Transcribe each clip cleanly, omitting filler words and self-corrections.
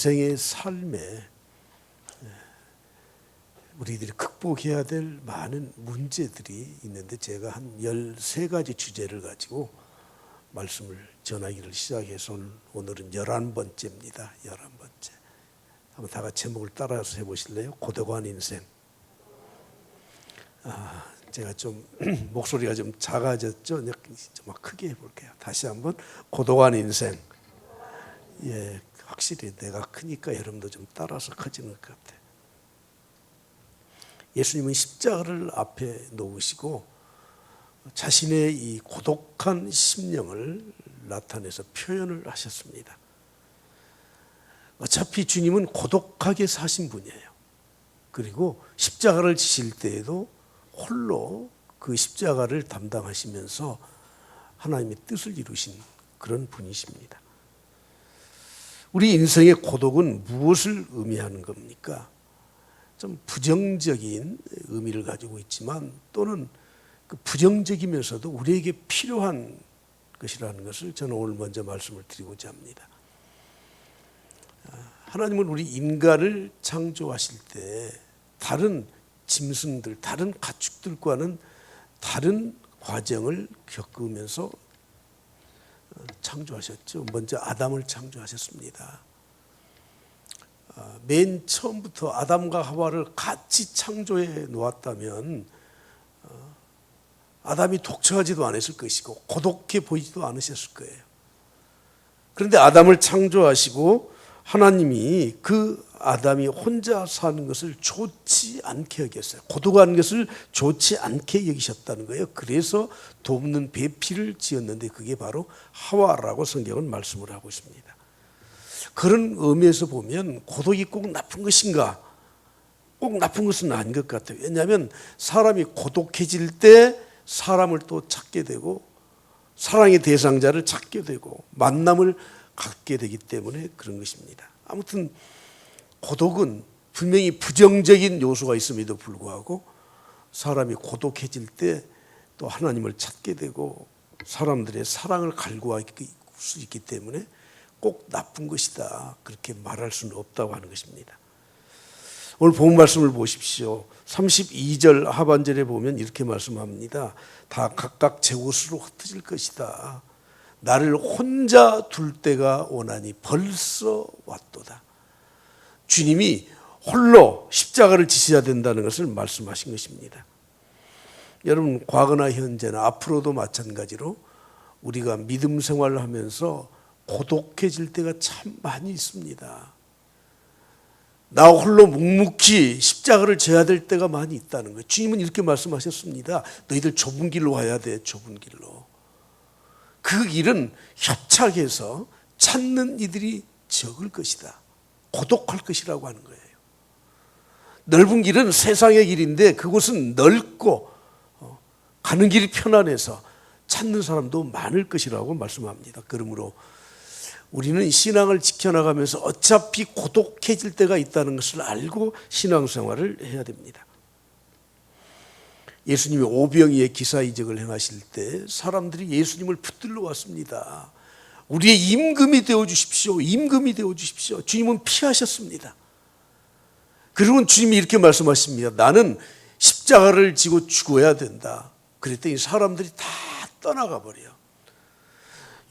인생의 삶에 우리들이 극복해야 될 많은 문제들이 있는데 제가 한 13가지 주제를 가지고 말씀을 전하기를 시작해서 오늘은 11번째입니다. 11번째. 한번 다 같이 제목을 따라서 해보실래요? 고독한 인생. 제가 좀 목소리가 좀 작아졌죠? 좀 크게 해볼게요. 다시 한번 고독한 인생. 예, 확실히 내가 크니까 여러분도 좀 따라서 커지는 것 같아요. 예수님은 십자가를 앞에 놓으시고 자신의 이 고독한 심령을 나타내서 표현을 하셨습니다. 어차피 주님은 고독하게 사신 분이에요. 그리고 십자가를 지실 때에도 홀로 그 십자가를 담당하시면서 하나님의 뜻을 이루신 그런 분이십니다. 우리 인생의 고독은 무엇을 의미하는 겁니까? 좀 부정적인 의미를 가지고 있지만 또는 그 부정적이면서도 우리에게 필요한 것이라는 것을 저는 오늘 먼저 말씀을 드리고자 합니다. 하나님은 우리 인간을 창조하실 때 다른 짐승들, 다른 가축들과는 다른 과정을 겪으면서 창조하셨죠. 먼저 아담을 창조하셨습니다. 맨 처음부터 아담과 하와를 같이 창조해 놓았다면 아담이 독처하지도 않았을 것이고 고독해 보이지도 않으셨을 거예요. 그런데 아담을 창조하시고 하나님이 그 아담이 혼자 사는 것을 좋지 않게 여겼어요. 고독한 것을 좋지 않게 여기셨다는 거예요. 그래서 돕는 배필을 지었는데 그게 바로 하와라고 성경은 말씀을 하고 있습니다. 그런 의미에서 보면 고독이 꼭 나쁜 것인가? 꼭 나쁜 것은 아닌 것 같아요. 왜냐하면 사람이 고독해질 때 사람을 또 찾게 되고 사랑의 대상자를 찾게 되고 만남을 갖게 되기 때문에 그런 것입니다. 아무튼 고독은 분명히 부정적인 요소가 있음에도 불구하고 사람이 고독해질 때 또 하나님을 찾게 되고 사람들의 사랑을 갈구할 수 있기 때문에 꼭 나쁜 것이다 그렇게 말할 수는 없다고 하는 것입니다. 오늘 본 말씀을 보십시오. 32절 하반절에 보면 이렇게 말씀합니다. 다 각각 제 곳으로 흩어질 것이다. 나를 혼자 둘 때가 오나니 벌써 왔도다. 주님이 홀로 십자가를 지셔야 된다는 것을 말씀하신 것입니다. 여러분 과거나 현재나 앞으로도 마찬가지로 우리가 믿음 생활을 하면서 고독해질 때가 참 많이 있습니다. 나 홀로 묵묵히 십자가를 져야 될 때가 많이 있다는 거예요. 주님은 이렇게 말씀하셨습니다. 너희들 좁은 길로 와야 돼. 좁은 길로. 그 길은 협착해서 찾는 이들이 적을 것이다. 고독할 것이라고 하는 거예요. 넓은 길은 세상의 길인데 그곳은 넓고 가는 길이 편안해서 찾는 사람도 많을 것이라고 말씀합니다. 그러므로 우리는 신앙을 지켜나가면서 어차피 고독해질 때가 있다는 것을 알고 신앙생활을 해야 됩니다. 예수님이 오병이의 기사이적을 행하실 때 사람들이 예수님을 붙들러 왔습니다. 우리의 임금이 되어주십시오. 임금이 되어주십시오. 주님은 피하셨습니다. 그리고 주님이 이렇게 말씀하십니다. 나는 십자가를 지고 죽어야 된다. 그랬더니 사람들이 다 떠나가 버려요.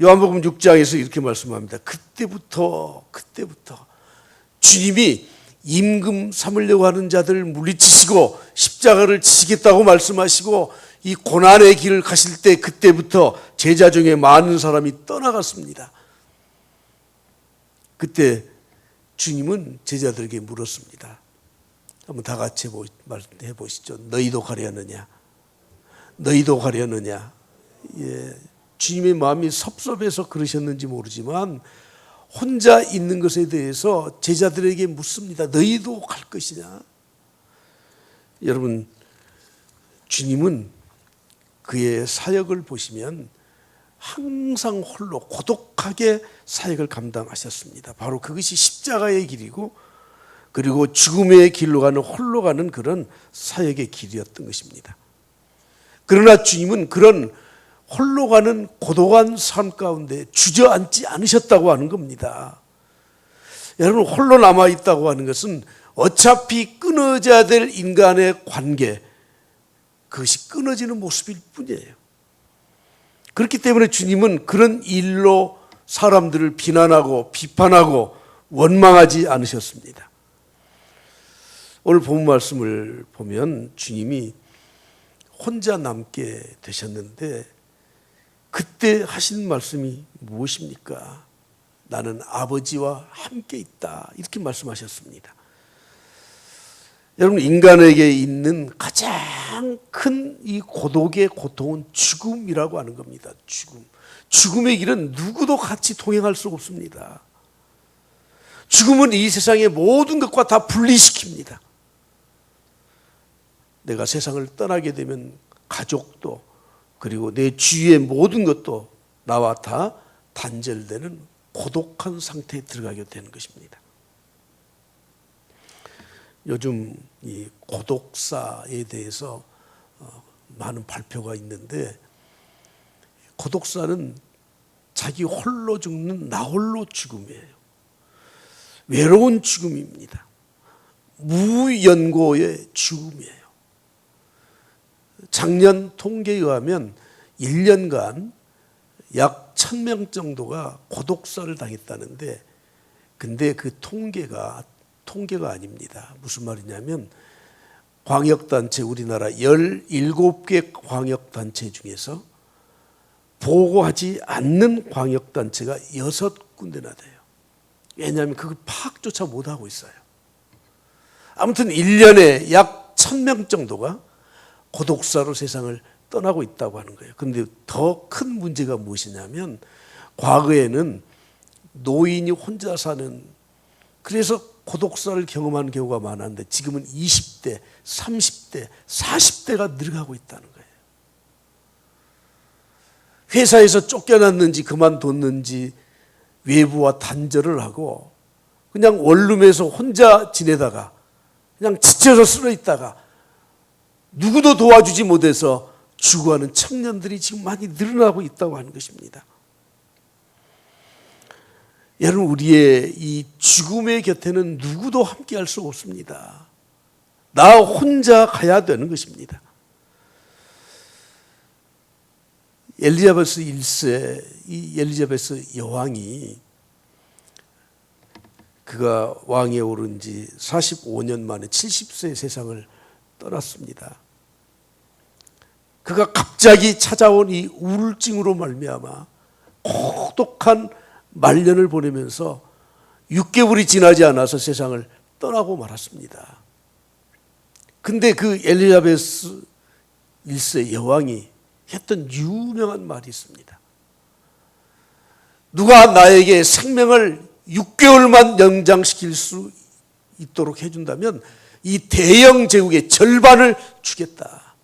요한복음 6장에서 이렇게 말씀합니다. 그때부터 주님이 임금 삼으려고 하는 자들을 물리치시고 십자가를 지시겠다고 말씀하시고 이 고난의 길을 가실 때 그때부터 제자 중에 많은 사람이 떠나갔습니다. 그때 주님은 제자들에게 물었습니다. 한번 다 같이 해보시죠. 너희도 가려느냐? 너희도 가려느냐? 예, 주님의 마음이 섭섭해서 그러셨는지 모르지만 혼자 있는 것에 대해서 제자들에게 묻습니다. 너희도 갈 것이냐? 여러분, 주님은 그의 사역을 보시면 항상 홀로 고독하게 사역을 감당하셨습니다. 바로 그것이 십자가의 길이고 그리고 죽음의 길로 가는 홀로 가는 그런 사역의 길이었던 것입니다. 그러나 주님은 그런 홀로 가는 고독한 삶 가운데 주저앉지 않으셨다고 하는 겁니다. 여러분, 홀로 남아있다고 하는 것은 어차피 끊어져야 될 인간의 관계, 그것이 끊어지는 모습일 뿐이에요. 그렇기 때문에 주님은 그런 일로 사람들을 비난하고 비판하고 원망하지 않으셨습니다. 오늘 본 말씀을 보면 주님이 혼자 남게 되셨는데 그때 하신 말씀이 무엇입니까? 나는 아버지와 함께 있다, 이렇게 말씀하셨습니다. 여러분, 인간에게 있는 가장 큰 이 고독의 고통은 죽음이라고 하는 겁니다. 죽음의 길은 누구도 같이 동행할 수 없습니다. 죽음은 이 세상의 모든 것과 다 분리시킵니다. 내가 세상을 떠나게 되면 가족도, 그리고 내 주위의 모든 것도 나와 다 단절되는 고독한 상태에 들어가게 되는 것입니다. 요즘 이 고독사에 대해서 많은 발표가 있는데, 고독사는 자기 홀로 죽는 나홀로 죽음이에요. 외로운 죽음입니다. 무연고의 죽음이에요. 작년 통계에 의하면 1년간 약 1000명 정도가 고독사를 당했다는데, 근데 그 통계가 아닙니다. 무슨 말이냐면 광역단체, 우리나라 17개 광역단체 중에서 보고하지 않는 광역단체가 6군데나 돼요. 왜냐하면 그걸 파악조차 못하고 있어요. 아무튼 1년에 약 1000명 정도가 고독사로 세상을 떠나고 있다고 하는 거예요. 그런데 더 큰 문제가 무엇이냐면, 과거에는 노인이 혼자 사는, 그래서 고독사를 경험하는 경우가 많았는데 지금은 20대, 30대, 40대가 늘어가고 있다는 거예요. 회사에서 쫓겨났는지 그만뒀는지 외부와 단절을 하고 그냥 원룸에서 혼자 지내다가 그냥 지쳐서 쓰러 있다가 누구도 도와주지 못해서 죽어가는 청년들이 지금 많이 늘어나고 있다고 하는 것입니다. 여러분, 우리의 이 죽음의 곁에는 누구도 함께할 수 없습니다. 나 혼자 가야 되는 것입니다. 엘리자베스 1세, 이 엘리자베스 여왕이, 그가 왕에 오른 지 45년 만에 70세의 세상을 떠났습니다. 그가 갑자기 찾아온 이 우울증으로 말미암아 고독한 말년을 보내면서 6개월이 지나지 않아서 세상을 떠나고 말았습니다. 근데 그 엘리자베스 1세 여왕이 했던 유명한 말이 있습니다. 누가 나에게 생명을 6개월만 연장시킬 수 있도록 해준다면 이 대영 제국의 절반을 주겠다.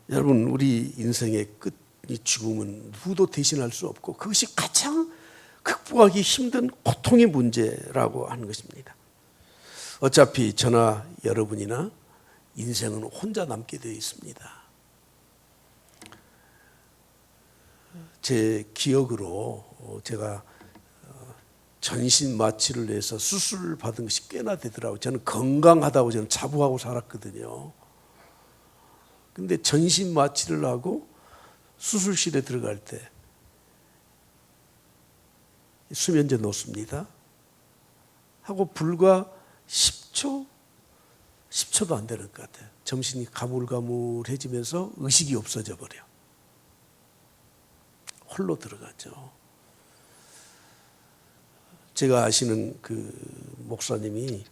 여러분, 우리 인생의 끝, 이 죽음은 누구도 대신할 수 없고 그것이 가장 극복하기 힘든 고통의 문제라고 하는 것입니다. 어차피 저나 여러분이나 인생은 혼자 남게 되어 있습니다. 제 기억으로 제가 전신 마취를 해서 수술을 받은 것이 꽤나 되더라고요. 저는 건강하다고 저는 자부하고 살았거든요. 근데 전신 마취를 하고 수술실에 들어갈 때 수면제 놓습니다. 하고 불과 10초도 안 되는 것 같아요. 정신이 가물가물해지면서 의식이 없어져 버려. 홀로 들어가죠. 제가 아시는 그 목사님이,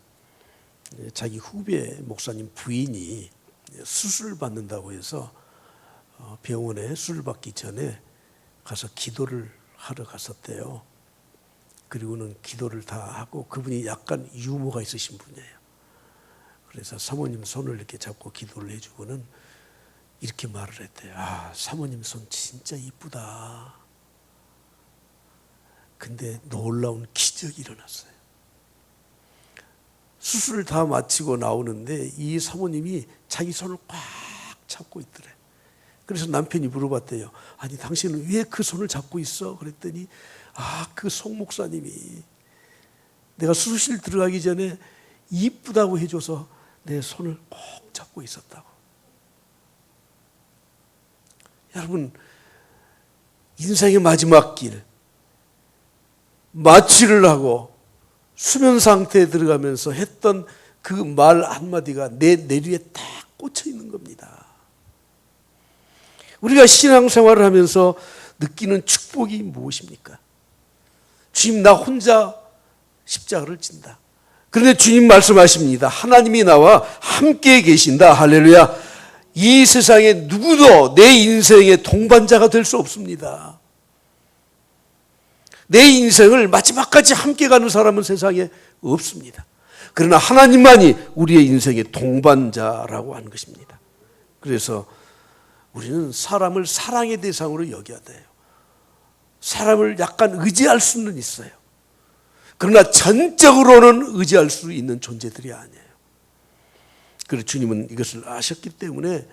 자기 후배 목사님 부인이 수술을 받는다고 해서 병원에 수술 받기 전에 가서 기도를 하러 갔었대요. 그리고는 기도를 다 하고, 그분이 약간 유머가 있으신 분이에요. 그래서 사모님 손을 이렇게 잡고 기도를 해주고는 이렇게 말을 했대요. 아, 사모님 손 진짜 이쁘다. 근데 놀라운 기적이 일어났어요. 수술을 다 마치고 나오는데 이 사모님이 자기 손을 꽉 잡고 있더래. 그래서 남편이 물어봤대요. 아니 당신은 왜 그 손을 잡고 있어? 그랬더니 그 송 목사님이 내가 수술실 들어가기 전에 이쁘다고 해줘서 내 손을 꼭 잡고 있었다고. 여러분, 인생의 마지막 길 마취를 하고 수면 상태에 들어가면서 했던 그 말 한마디가 내 내류에 딱 꽂혀 있는 겁니다. 우리가 신앙생활을 하면서 느끼는 축복이 무엇입니까? 주님, 나 혼자 십자가를 진다. 그런데 주님 말씀하십니다. 하나님이 나와 함께 계신다. 할렐루야. 이 세상에 누구도 내 인생의 동반자가 될 수 없습니다. 내 인생을 마지막까지 함께 가는 사람은 세상에 없습니다. 그러나 하나님만이 우리의 인생의 동반자라고 하는 것입니다. 그래서 우리는 사람을 사랑의 대상으로 여겨야 돼요. 사람을 약간 의지할 수는 있어요. 그러나 전적으로는 의지할 수 있는 존재들이 아니에요. 그래서 주님은 이것을 아셨기 때문에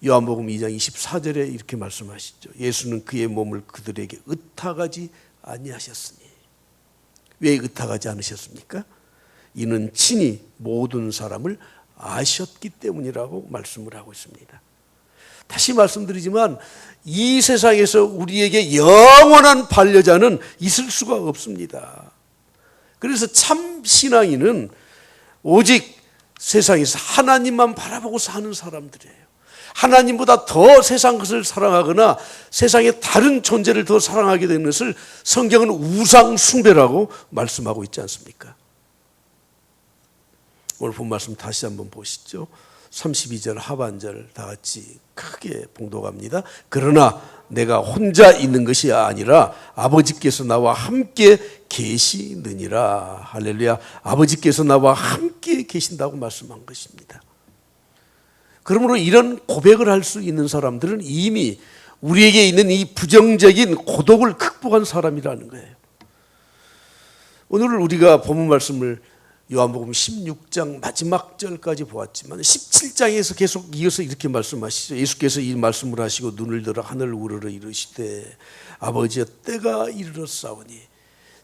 요한복음 2장 24절에 이렇게 말씀하시죠. 예수는 그의 몸을 그들에게 의탁하지 아니하셨으니. 왜 의탁하지 않으셨습니까? 이는 친히 모든 사람을 아셨기 때문이라고 말씀을 하고 있습니다. 다시 말씀드리지만 이 세상에서 우리에게 영원한 반려자는 있을 수가 없습니다. 그래서 참 신앙인은 오직 세상에서 하나님만 바라보고 사는 사람들이에요. 하나님보다 더 세상 것을 사랑하거나 세상의 다른 존재를 더 사랑하게 되는 것을 성경은 우상 숭배라고 말씀하고 있지 않습니까? 오늘 본 말씀 다시 한번 보시죠. 32절 하반절 다 같이 크게 봉독합니다. 그러나 내가 혼자 있는 것이 아니라 아버지께서 나와 함께 계시느니라. 할렐루야. 아버지께서 나와 함께 계신다고 말씀한 것입니다. 그러므로 이런 고백을 할 수 있는 사람들은 이미 우리에게 있는 이 부정적인 고독을 극복한 사람이라는 거예요. 오늘 우리가 본문 말씀을 요한복음 16장 마지막 절까지 보았지만 17장에서 계속 이어서 이렇게 말씀하시죠. 예수께서 이 말씀을 하시고 눈을 들어 하늘을 우러러 이르시되 아버지여 때가 이르렀사오니.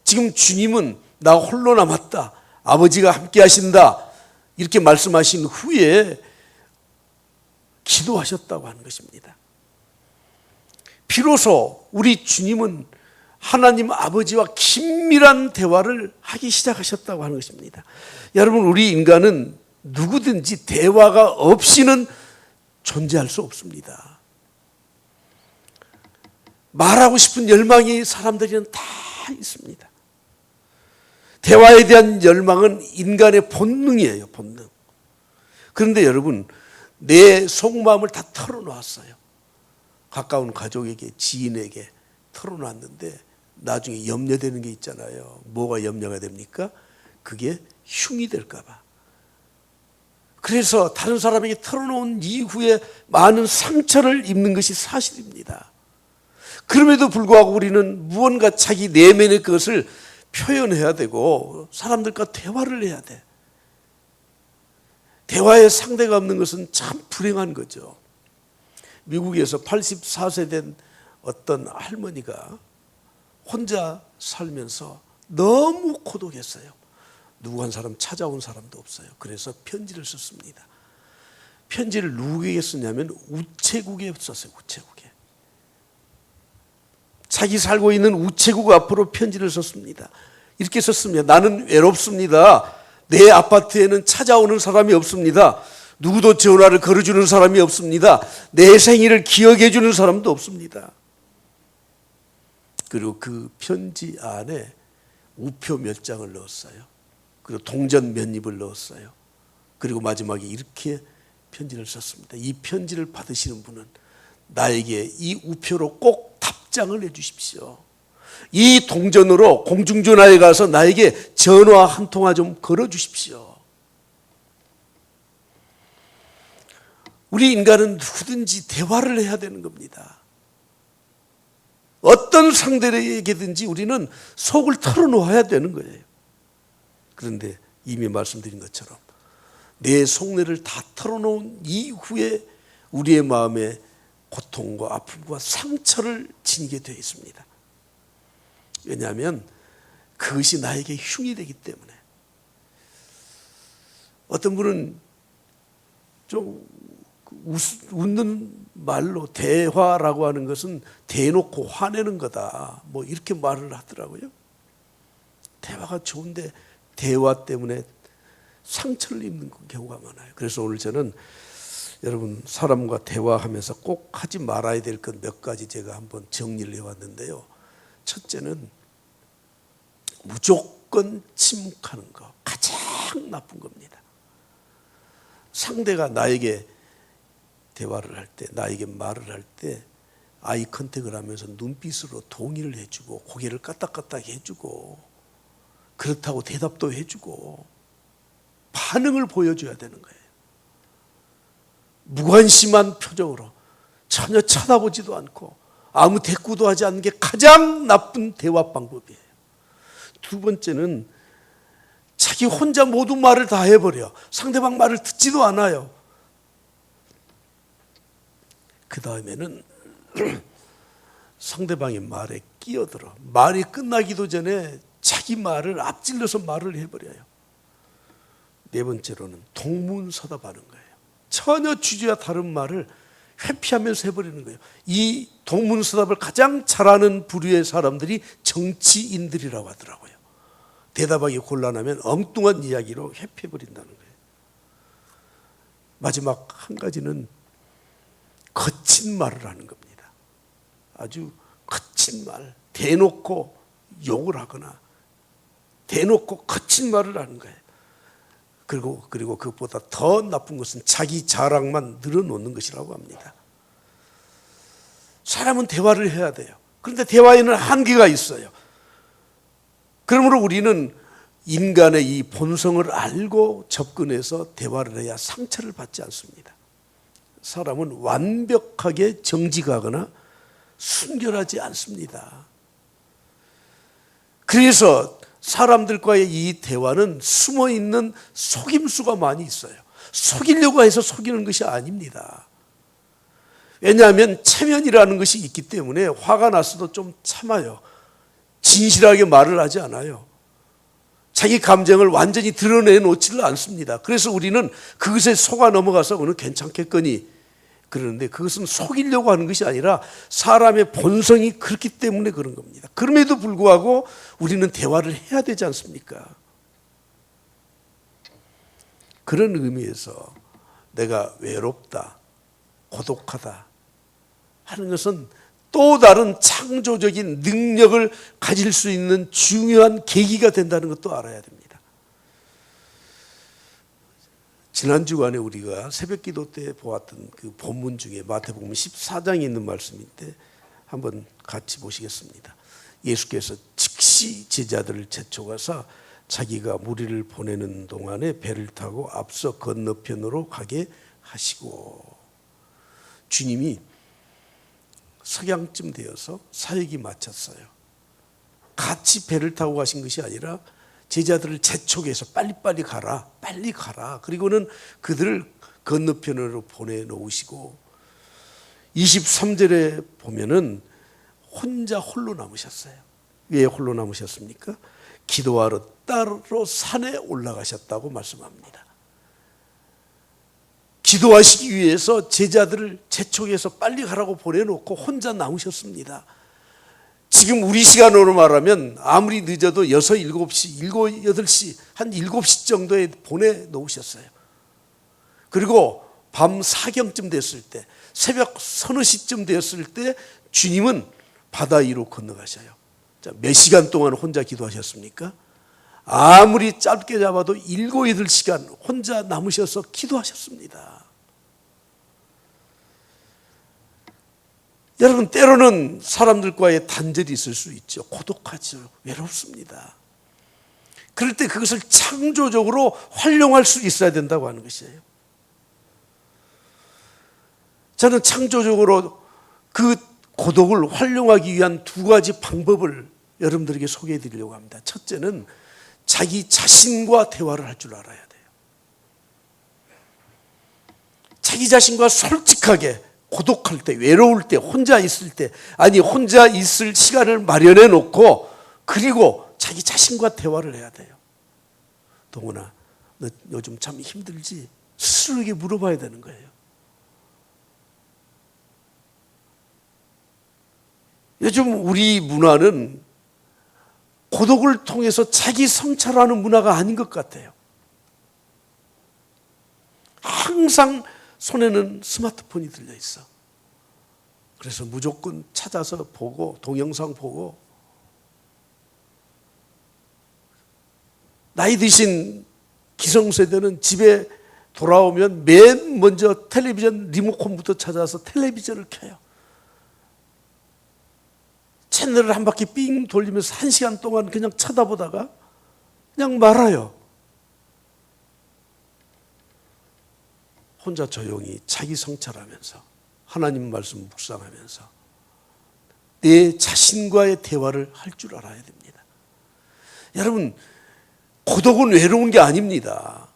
지금 주님은 나 홀로 남았다, 아버지가 함께 하신다 이렇게 말씀하신 후에 기도하셨다고 하는 것입니다. 비로소 우리 주님은 하나님 아버지와 긴밀한 대화를 하기 시작하셨다고 하는 것입니다. 여러분, 우리 인간은 누구든지 대화가 없이는 존재할 수 없습니다. 말하고 싶은 열망이 사람들에게는 다 있습니다. 대화에 대한 열망은 인간의 본능이에요, 본능. 그런데 여러분, 내 속마음을 다 털어놓았어요. 가까운 가족에게, 지인에게 털어놨는데 나중에 염려되는 게 있잖아요. 뭐가 염려가 됩니까? 그게 흉이 될까 봐. 그래서 다른 사람에게 털어놓은 이후에 많은 상처를 입는 것이 사실입니다. 그럼에도 불구하고 우리는 무언가 자기 내면의 것을 표현해야 되고 사람들과 대화를 해야 돼. 대화의 상대가 없는 것은 참 불행한 거죠. 미국에서 84세 된 어떤 할머니가 혼자 살면서 너무 고독했어요. 누구 한 사람 찾아온 사람도 없어요. 그래서 편지를 썼습니다. 편지를 누구에게 썼냐면 우체국에 썼어요. 우체국에. 자기 살고 있는 우체국 앞으로 편지를 썼습니다. 이렇게 썼습니다. 나는 외롭습니다. 내 아파트에는 찾아오는 사람이 없습니다. 누구도 전화를 걸어주는 사람이 없습니다. 내 생일을 기억해 주는 사람도 없습니다. 그리고 그 편지 안에 우표 몇 장을 넣었어요. 그리고 동전 몇 입을 넣었어요. 그리고 마지막에 이렇게 편지를 썼습니다. 이 편지를 받으시는 분은 나에게 이 우표로 꼭 답장을 해 주십시오. 이 동전으로 공중전화에 가서 나에게 전화 한 통화 좀 걸어 주십시오. 우리 인간은 누구든지 대화를 해야 되는 겁니다. 어떤 상대에게든지 우리는 속을 털어놓아야 되는 거예요. 그런데 이미 말씀드린 것처럼 내 속내를 다 털어놓은 이후에 우리의 마음에 고통과 아픔과 상처를 지니게 되어 있습니다. 왜냐하면 그것이 나에게 흉이 되기 때문에. 어떤 분은 좀 웃는 말로 대화라고 하는 것은 대놓고 화내는 거다, 뭐 이렇게 말을 하더라고요. 대화가 좋은데 대화 때문에 상처를 입는 경우가 많아요. 그래서 오늘 저는 여러분 사람과 대화하면서 꼭 하지 말아야 될 것 몇 가지 제가 한번 정리를 해왔는데요. 첫째는 무조건 침묵하는 거, 가장 나쁜 겁니다. 상대가 나에게 대화를 할 때, 나에게 말을 할 때 아이 컨택을 하면서 눈빛으로 동의를 해주고 고개를 까딱까딱 해주고 그렇다고 대답도 해주고 반응을 보여줘야 되는 거예요. 무관심한 표정으로 전혀 쳐다보지도 않고 아무 대꾸도 하지 않는 게 가장 나쁜 대화 방법이에요. 두 번째는 자기 혼자 모든 말을 다 해버려. 상대방 말을 듣지도 않아요. 그 다음에는 상대방의 말에 끼어들어 말이 끝나기도 전에 자기 말을 앞질러서 말을 해버려요. 네 번째로는 동문서답하는 거예요. 전혀 주제와 다른 말을 회피하면서 해버리는 거예요. 이 동문서답을 가장 잘하는 부류의 사람들이 정치인들이라고 하더라고요. 대답하기 곤란하면 엉뚱한 이야기로 회피해버린다는 거예요. 마지막 한 가지는 거친 말을 하는 겁니다. 아주 거친 말, 대놓고 욕을 하거나 대놓고 거친 말을 하는 거예요. 그리고 그것보다 더 나쁜 것은 자기 자랑만 늘어놓는 것이라고 합니다. 사람은 대화를 해야 돼요. 그런데 대화에는 한계가 있어요. 그러므로 우리는 인간의 이 본성을 알고 접근해서 대화를 해야 상처를 받지 않습니다. 사람은 완벽하게 정직하거나 순결하지 않습니다. 그래서 사람들과의 이 대화는 숨어있는 속임수가 많이 있어요. 속이려고 해서 속이는 것이 아닙니다. 왜냐하면 체면이라는 것이 있기 때문에 화가 났어도 좀 참아요. 진실하게 말을 하지 않아요. 자기 감정을 완전히 드러내놓지를 않습니다. 그래서 우리는 그것에 속아 넘어가서 오늘 괜찮겠거니 그러는데 그것은 속이려고 하는 것이 아니라 사람의 본성이 그렇기 때문에 그런 겁니다. 그럼에도 불구하고 우리는 대화를 해야 되지 않습니까? 그런 의미에서 내가 외롭다, 고독하다 하는 것은 또 다른 창조적인 능력을 가질 수 있는 중요한 계기가 된다는 것도 알아야 됩니다. 지난 주간에 우리가 새벽 기도 때 보았던 그 본문 중에 마태복음 14장에 있는 말씀인데 한번 같이 보시겠습니다. 예수께서 즉시 제자들을 재촉하사 자기가 무리를 보내는 동안에 배를 타고 앞서 건너편으로 가게 하시고, 주님이 석양쯤 되어서 사역이 마쳤어요. 같이 배를 타고 가신 것이 아니라 제자들을 재촉해서 빨리빨리 가라, 빨리 가라. 그리고는 그들을 건너편으로 보내놓으시고 23절에 보면은 혼자 홀로 남으셨어요. 왜 홀로 남으셨습니까? 기도하러 따로 산에 올라가셨다고 말씀합니다. 기도하시기 위해서 제자들을 재촉해서 빨리 가라고 보내놓고 혼자 남으셨습니다. 지금 우리 시간으로 말하면 아무리 늦어도 6, 7시, 7, 8시, 한 7시 정도에 보내놓으셨어요. 그리고 밤 사경쯤 됐을 때, 새벽 서너 시쯤 되었을 때 주님은 바다 위로 건너가셔요. 자, 몇 시간 동안 혼자 기도하셨습니까? 아무리 짧게 잡아도 7, 8시간 혼자 남으셔서 기도하셨습니다. 여러분, 때로는 사람들과의 단절이 있을 수 있죠. 고독하죠. 외롭습니다. 그럴 때 그것을 창조적으로 활용할 수 있어야 된다고 하는 것이에요. 저는 창조적으로 그 고독을 활용하기 위한 두 가지 방법을 여러분들에게 소개해 드리려고 합니다. 첫째는 자기 자신과 대화를 할 줄 알아야 돼요. 자기 자신과 솔직하게 고독할 때, 외로울 때, 혼자 있을 때, 아니 혼자 있을 시간을 마련해 놓고 그리고 자기 자신과 대화를 해야 돼요. 동훈아, 너 요즘 참 힘들지? 스스로에게 물어봐야 되는 거예요. 요즘 우리 문화는 고독을 통해서 자기 성찰하는 문화가 아닌 것 같아요. 항상 손에는 스마트폰이 들려 있어. 그래서 무조건 찾아서 보고 동영상 보고, 나이 드신 기성세대는 집에 돌아오면 맨 먼저 텔레비전 리모컨부터 찾아서 텔레비전을 켜요. 채널을 한 바퀴 삥 돌리면서 1시간 동안 그냥 쳐다보다가 그냥 말아요. 혼자 조용히 자기 성찰하면서 하나님 말씀 묵상하면서 내 자신과의 대화를 할 줄 알아야 됩니다. 여러분, 고독은 외로운 게 아닙니다.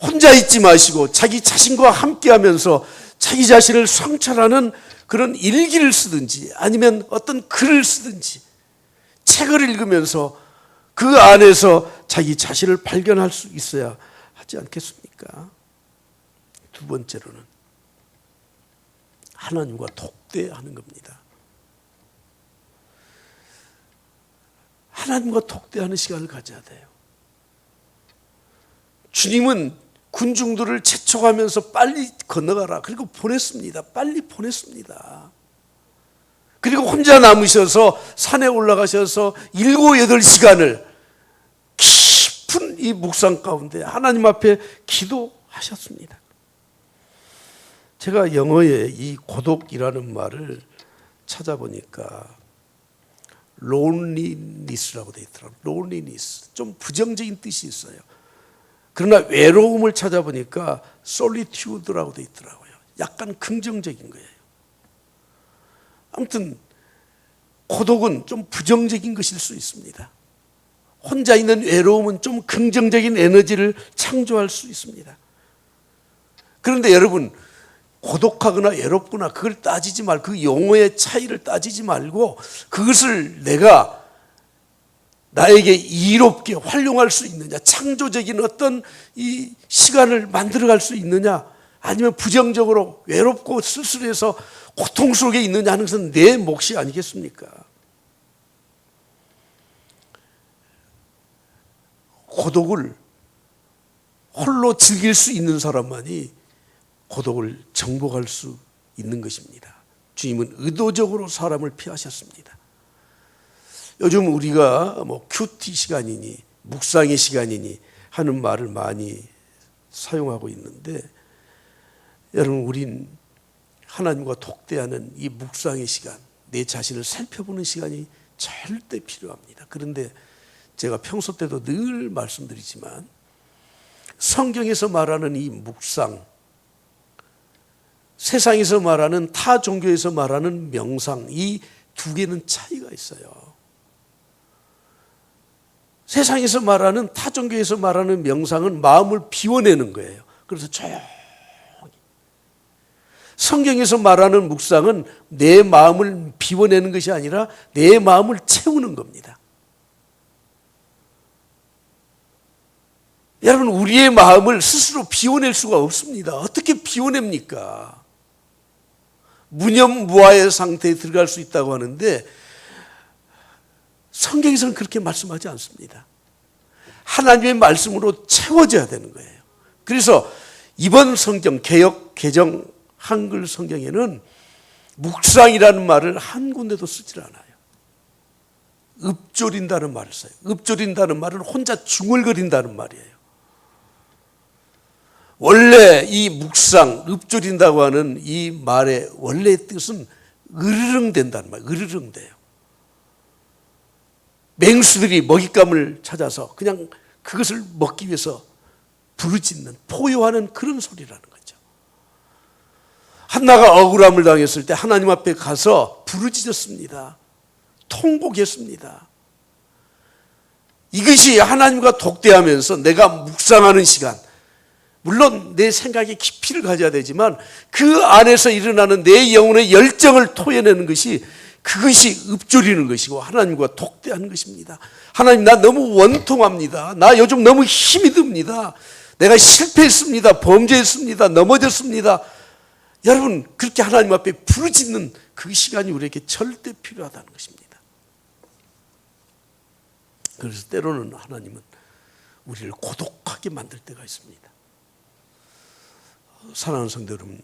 혼자 있지 마시고 자기 자신과 함께하면서 자기 자신을 성찰하는 그런 일기를 쓰든지 아니면 어떤 글을 쓰든지 책을 읽으면서 그 안에서 자기 자신을 발견할 수 있어야 하지 않겠습니까? 두 번째로는 하나님과 독대하는 겁니다. 하나님과 독대하는 시간을 가져야 돼요. 주님은 군중들을 재촉하면서 빨리 건너가라. 그리고 보냈습니다. 빨리 보냈습니다. 그리고 혼자 남으셔서 산에 올라가셔서 7, 8시간을 깊은 이 묵상 가운데 하나님 앞에 기도하셨습니다. 제가 영어에 이 고독이라는 말을 찾아보니까 loneliness라고 되어 있더라고요. loneliness. 좀 부정적인 뜻이 있어요. 그러나 외로움을 찾아보니까 solitude라고 되어 있더라고요. 약간 긍정적인 거예요. 아무튼 고독은 좀 부정적인 것일 수 있습니다. 혼자 있는 외로움은 좀 긍정적인 에너지를 창조할 수 있습니다. 그런데 여러분, 고독하거나 외롭거나 그걸 따지지 말고 그 용어의 차이를 따지지 말고 그것을 내가 나에게 이롭게 활용할 수 있느냐, 창조적인 어떤 이 시간을 만들어갈 수 있느냐, 아니면 부정적으로 외롭고 쓸쓸해서 고통 속에 있느냐 하는 것은 내 몫이 아니겠습니까? 고독을 홀로 즐길 수 있는 사람만이 고독을 정복할 수 있는 것입니다. 주님은 의도적으로 사람을 피하셨습니다. 요즘 우리가 큐티 시간이니 묵상의 시간이니 하는 말을 많이 사용하고 있는데, 여러분, 우린 하나님과 독대하는 이 묵상의 시간, 내 자신을 살펴보는 시간이 절대 필요합니다. 그런데 제가 평소 때도 늘 말씀드리지만 성경에서 말하는 이 묵상, 세상에서 말하는 타 종교에서 말하는 명상, 이 두 개는 차이가 있어요. 세상에서 말하는, 타 종교에서 말하는 명상은 마음을 비워내는 거예요. 그래서 조용히. 성경에서 말하는 묵상은 내 마음을 비워내는 것이 아니라 내 마음을 채우는 겁니다. 여러분, 우리의 마음을 스스로 비워낼 수가 없습니다. 어떻게 비워냅니까? 무념무화의 상태에 들어갈 수 있다고 하는데 성경에서는 그렇게 말씀하지 않습니다. 하나님의 말씀으로 채워져야 되는 거예요. 그래서 이번 성경, 개역 개정 한글 성경에는 묵상이라는 말을 한 군데도 쓰질 않아요. 읊조린다는 말을 써요. 읊조린다는 말은 혼자 중얼거린다는 말이에요. 원래 이 묵상, 읊조린다고 하는 이 말의 원래의 뜻은 으르렁댄다는 말이에요. 으르렁대요. 맹수들이 먹잇감을 찾아서 그냥 그것을 먹기 위해서 부르짖는, 포효하는 그런 소리라는 거죠. 한나가 억울함을 당했을 때 하나님 앞에 가서 부르짖었습니다. 통곡했습니다. 이것이 하나님과 독대하면서 내가 묵상하는 시간, 물론 내 생각에 깊이를 가져야 되지만 그 안에서 일어나는 내 영혼의 열정을 토해내는 것이, 그것이 읊조리는 것이고 하나님과 독대하는 것입니다. 하나님, 나 너무 원통합니다. 나 요즘 너무 힘이 듭니다. 내가 실패했습니다. 범죄했습니다. 넘어졌습니다. 여러분, 그렇게 하나님 앞에 부르짖는 그 시간이 우리에게 절대 필요하다는 것입니다. 그래서 때로는 하나님은 우리를 고독하게 만들 때가 있습니다. 사랑하는 성도 여러분,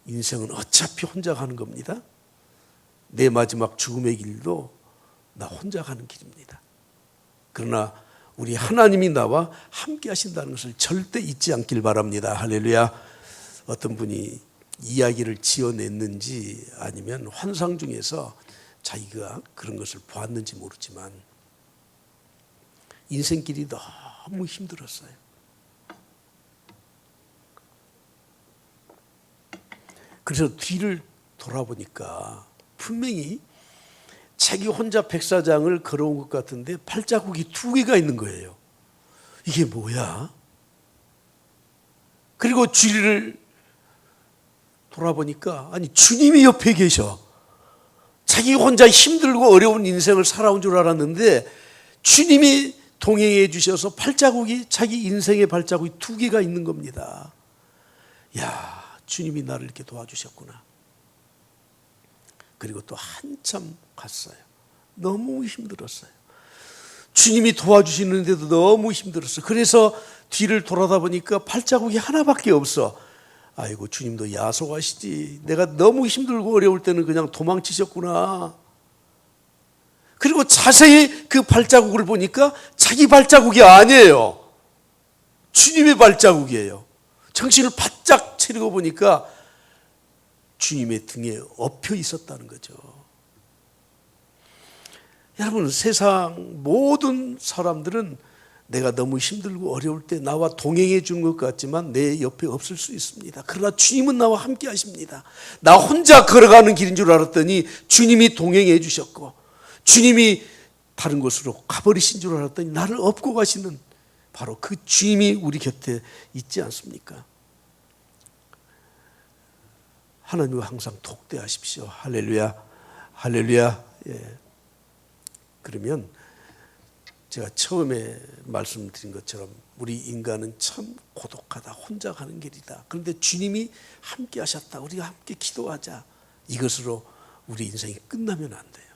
인생은 어차피 혼자 가는 겁니다. 내 마지막 죽음의 길도 나 혼자 가는 길입니다. 그러나 우리 하나님이 나와 함께 하신다는 것을 절대 잊지 않길 바랍니다. 할렐루야. 어떤 분이 이야기를 지어냈는지 아니면 환상 중에서 자기가 그런 것을 보았는지 모르지만 인생길이 너무 힘들었어요. 그래서 뒤를 돌아보니까 분명히 자기 혼자 백사장을 걸어온 것 같은데 발자국이 2개가 있는 거예요. 이게 뭐야? 그리고 주위를 돌아보니까 아니, 주님이 옆에 계셔. 자기 혼자 힘들고 어려운 인생을 살아온 줄 알았는데 주님이 동행해 주셔서 발자국이, 자기 인생의 발자국이 2개가 있는 겁니다. 야, 주님이 나를 이렇게 도와주셨구나. 그리고 또 한참 갔어요. 너무 힘들었어요. 주님이 도와주시는데도 너무 힘들었어요. 그래서 뒤를 돌아다 보니까 발자국이 하나밖에 없어. 아이고, 주님도 야속하시지. 내가 너무 힘들고 어려울 때는 그냥 도망치셨구나. 그리고 자세히 그 발자국을 보니까 자기 발자국이 아니에요. 주님의 발자국이에요. 정신을 바짝 차리고 보니까 주님의 등에 엎혀 있었다는 거죠. 여러분, 세상 모든 사람들은 내가 너무 힘들고 어려울 때 나와 동행해 주는 것 같지만 내 옆에 없을 수 있습니다. 그러나 주님은 나와 함께 하십니다. 나 혼자 걸어가는 길인 줄 알았더니 주님이 동행해 주셨고, 주님이 다른 곳으로 가버리신 줄 알았더니 나를 업고 가시는 바로 그 주님이 우리 곁에 있지 않습니까? 하나님과 항상 독대하십시오. 할렐루야, 할렐루야. 예. 그러면 제가 처음에 말씀드린 것처럼 우리 인간은 참 고독하다, 혼자 가는 길이다. 그런데 주님이 함께 하셨다. 우리가 함께 기도하자. 이것으로 우리 인생이 끝나면 안 돼요.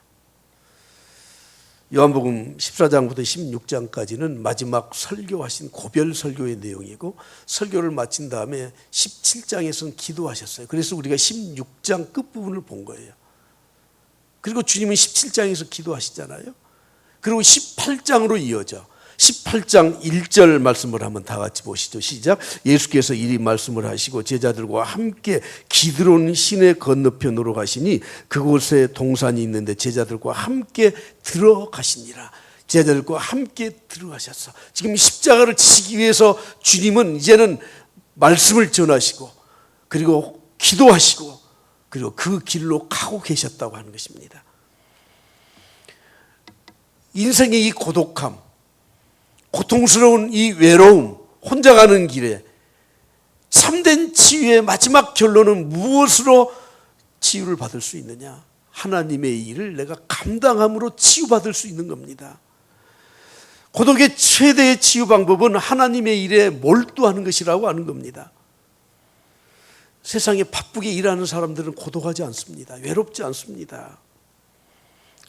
요한복음 14장부터 16장까지는 마지막 설교하신 고별 설교의 내용이고, 설교를 마친 다음에 17장에서는 기도하셨어요. 그래서 우리가 16장 끝부분을 본 거예요. 그리고 주님은 17장에서 기도하시잖아요. 그리고 18장으로 이어져 18장 1절 말씀을 한번 다 같이 보시죠. 시작. 예수께서 이리 말씀을 하시고 제자들과 함께 기드론 시내 건너편으로 가시니 그곳에 동산이 있는데 제자들과 함께 들어가시니라. 제자들과 함께 들어가셨어. 지금 십자가를 지시기 위해서 주님은 이제는 말씀을 전하시고 그리고 기도하시고 그리고 그 길로 가고 계셨다고 하는 것입니다. 인생의 이 고독함, 고통스러운 이 외로움, 혼자 가는 길에 참된 치유의 마지막 결론은 무엇으로 치유를 받을 수 있느냐? 하나님의 일을 내가 감당함으로 치유받을 수 있는 겁니다. 고독의 최대의 치유 방법은 하나님의 일에 몰두하는 것이라고 하는 겁니다. 세상에 바쁘게 일하는 사람들은 고독하지 않습니다. 외롭지 않습니다.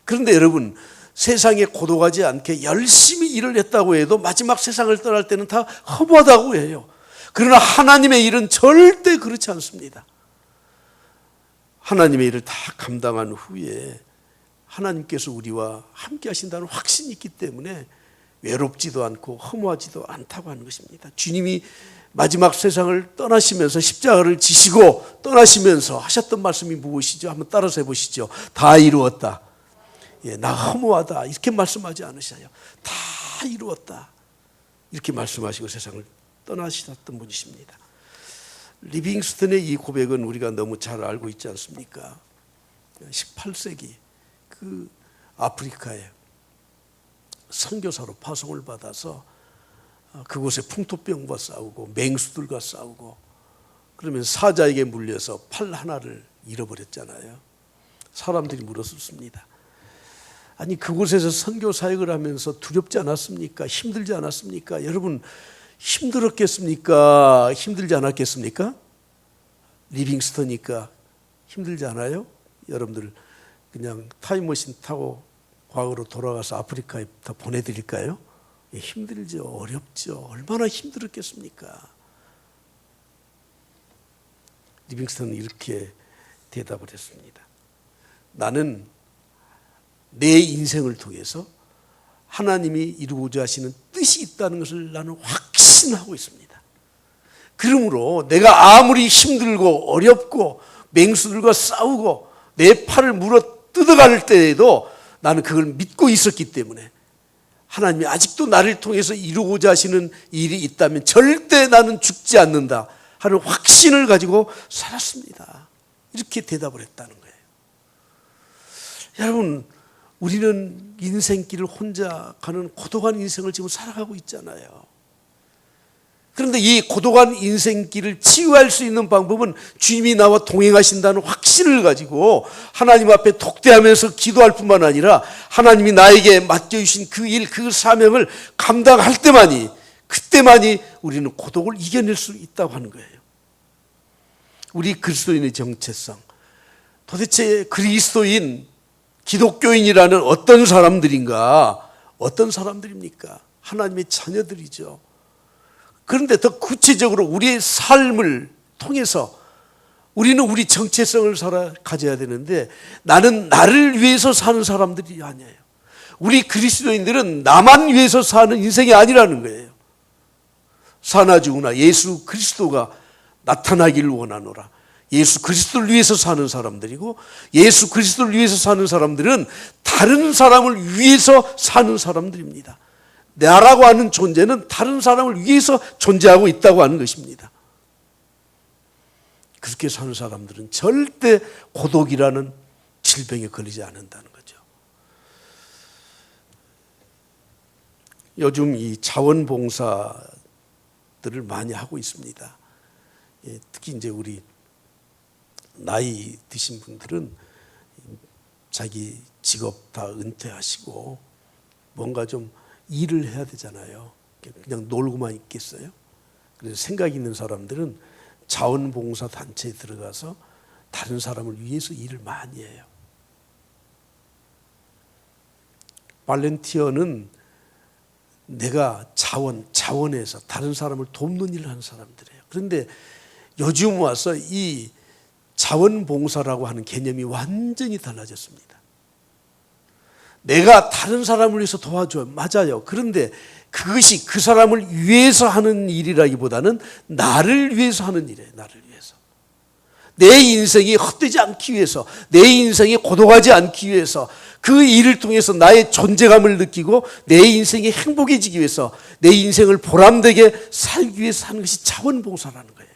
그런데 여러분, 세상에 고독하지 않게 열심히 일을 했다고 해도 마지막 세상을 떠날 때는 다 허무하다고 해요. 그러나 하나님의 일은 절대 그렇지 않습니다. 하나님의 일을 다 감당한 후에 하나님께서 우리와 함께 하신다는 확신이 있기 때문에 외롭지도 않고 허무하지도 않다고 하는 것입니다. 주님이 마지막 세상을 떠나시면서 십자가를 지시고 떠나시면서 하셨던 말씀이 무엇이죠? 한번 따라서 해보시죠. 다 이루었다. 예, 나 허무하다 이렇게 말씀하지 않으셔요. 다 이루었다 이렇게 말씀하시고 세상을 떠나셨던 분이십니다. 리빙스턴의 이 고백은 우리가 너무 잘 알고 있지 않습니까? 18세기 그 아프리카에 선교사로 파송을 받아서 그곳에 풍토병과 싸우고 맹수들과 싸우고 그러면 사자에게 물려서 팔 하나를 잃어버렸잖아요. 사람들이 물었습니다. 아니 그곳에서 선교 사역을 하면서 두렵지 않았습니까? 힘들지 않았습니까? 여러분 힘들었겠습니까? 힘들지 않았겠습니까? 리빙스턴이니까 힘들지 않아요? 여러분들 그냥 타임머신 타고 과거로 돌아가서 아프리카에 다 보내드릴까요? 힘들죠. 어렵죠. 얼마나 힘들었겠습니까? 리빙스턴은 이렇게 대답을 했습니다. 나는 내 인생을 통해서 하나님이 이루고자 하시는 뜻이 있다는 것을 나는 확신하고 있습니다. 그러므로 내가 아무리 힘들고 어렵고 맹수들과 싸우고 내 팔을 물어 뜯어갈 때에도 나는 그걸 믿고 있었기 때문에 하나님이 아직도 나를 통해서 이루고자 하시는 일이 있다면 절대 나는 죽지 않는다 하는 확신을 가지고 살았습니다. 이렇게 대답을 했다는 거예요. 여러분 우리는 인생길을 혼자 가는 고독한 인생을 지금 살아가고 있잖아요. 그런데 이 고독한 인생길을 치유할 수 있는 방법은 주님이 나와 동행하신다는 확신을 가지고 하나님 앞에 독대하면서 기도할 뿐만 아니라 하나님이 나에게 맡겨주신 그 일, 그 사명을 감당할 때만이 그때만이 우리는 고독을 이겨낼 수 있다고 하는 거예요. 우리 그리스도인의 정체성, 도대체 그리스도인 기독교인이라는 어떤 사람들인가? 어떤 사람들입니까? 하나님의 자녀들이죠. 그런데 더 구체적으로 우리의 삶을 통해서 우리는 우리 정체성을 가져야 되는데 나는 나를 위해서 사는 사람들이 아니에요. 우리 그리스도인들은 나만 위해서 사는 인생이 아니라는 거예요. 사나 죽으나 예수 그리스도가 나타나기를 원하노라. 예수 그리스도를 위해서 사는 사람들이고 예수 그리스도를 위해서 사는 사람들은 다른 사람을 위해서 사는 사람들입니다. 나라고 하는 존재는 다른 사람을 위해서 존재하고 있다고 하는 것입니다. 그렇게 사는 사람들은 절대 고독이라는 질병에 걸리지 않는다는 거죠. 요즘 이 자원봉사들을 많이 하고 있습니다. 특히 이제 우리 나이 드신 분들은 자기 직업 다 은퇴하시고 뭔가 좀 일을 해야 되잖아요. 그냥 놀고만 있겠어요? 그래서 생각 있는 사람들은 자원봉사 단체에 들어가서 다른 사람을 위해서 일을 많이 해요. 발렌티어는 내가 자원해서 다른 사람을 돕는 일을 하는 사람들이에요. 그런데 요즘 와서 이 자원봉사라고 하는 개념이 완전히 달라졌습니다. 내가 다른 사람을 위해서 도와줘요. 맞아요. 그런데 그것이 그 사람을 위해서 하는 일이라기보다는 나를 위해서 하는 일이에요. 나를 위해서. 내 인생이 헛되지 않기 위해서, 내 인생이 고독하지 않기 위해서, 그 일을 통해서 나의 존재감을 느끼고 내 인생이 행복해지기 위해서, 내 인생을 보람되게 살기 위해서 하는 것이 자원봉사라는 거예요.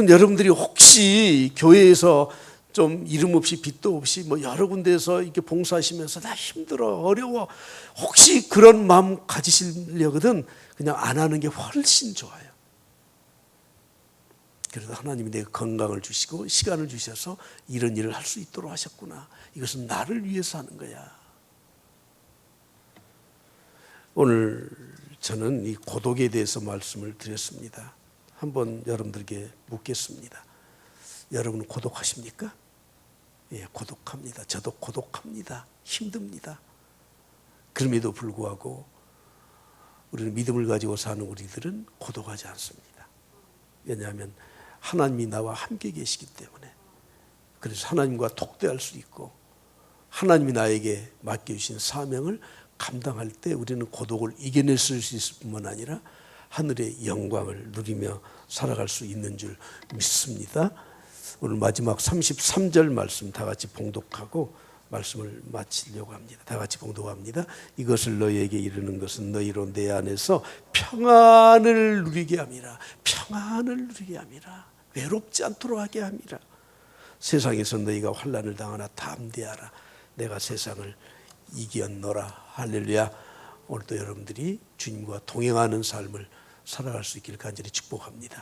여러분들이 혹시 교회에서 좀 이름 없이 빚도 없이 뭐 여러 군데에서 이렇게 봉사하시면서 나 힘들어 어려워 혹시 그런 마음 가지시려거든 그냥 안 하는 게 훨씬 좋아요. 그래도 하나님이 내게 건강을 주시고 시간을 주셔서 이런 일을 할 수 있도록 하셨구나. 이것은 나를 위해서 하는 거야. 오늘 저는 이 고독에 대해서 말씀을 드렸습니다. 한번 여러분들에게 묻겠습니다. 여러분은 고독하십니까? 예, 고독합니다. 저도 고독합니다. 힘듭니다. 그럼에도 불구하고 우리는 믿음을 가지고 사는 우리들은 고독하지 않습니다. 왜냐하면 하나님이 나와 함께 계시기 때문에. 그래서 하나님과 독대할 수 있고 하나님이 나에게 맡겨주신 사명을 감당할 때 우리는 고독을 이겨낼 수 있을 뿐만 아니라 하늘의 영광을 누리며 살아갈 수 있는 줄 믿습니다. 오늘 마지막 33절 말씀 다 같이 봉독하고 말씀을 마치려고 합니다. 다 같이 봉독합니다. 이것을 너희에게 이르는 것은 너희로 내 안에서 평안을 누리게 함이라. 평안을 누리게 함이라. 외롭지 않도록 하게 함이라. 세상에서 너희가 환난을 당하나 담대하라. 내가 세상을 이겼노라. 할렐루야. 오늘도 여러분들이 주님과 동행하는 삶을 살아갈 수 있기를 간절히 축복합니다.